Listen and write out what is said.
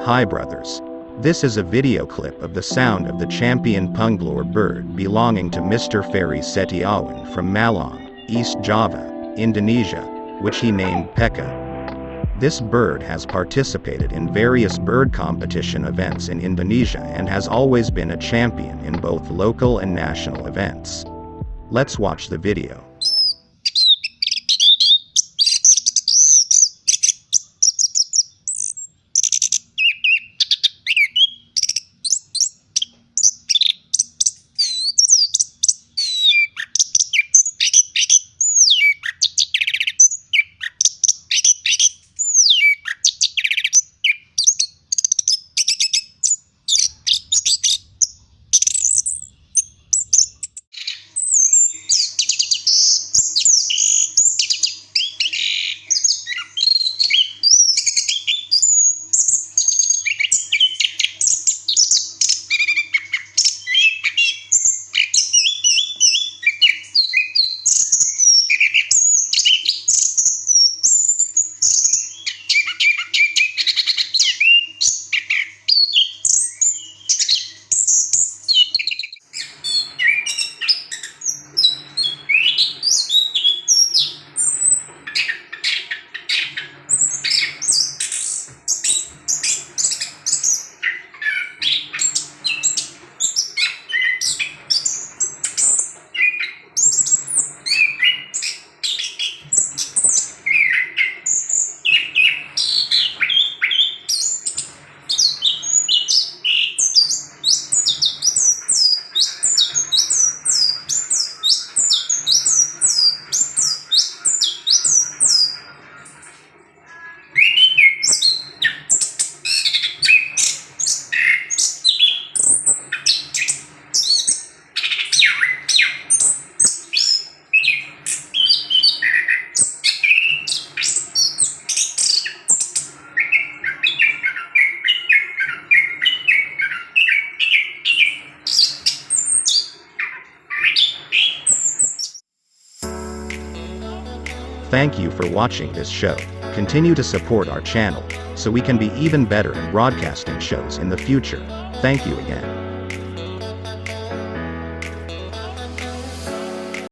Hi brothers. This is a video clip of the sound of the champion Punglor bird belonging to Mr. Fery Setiawan from Malang, East Java, Indonesia, which he named Pekka. This bird has participated in various bird competition events in Indonesia and has always been a champion in both local and national events. Let's watch the video. Thank you for watching this show. Continue to support our channel, so we can be even better in broadcasting shows in the future. Thank you again.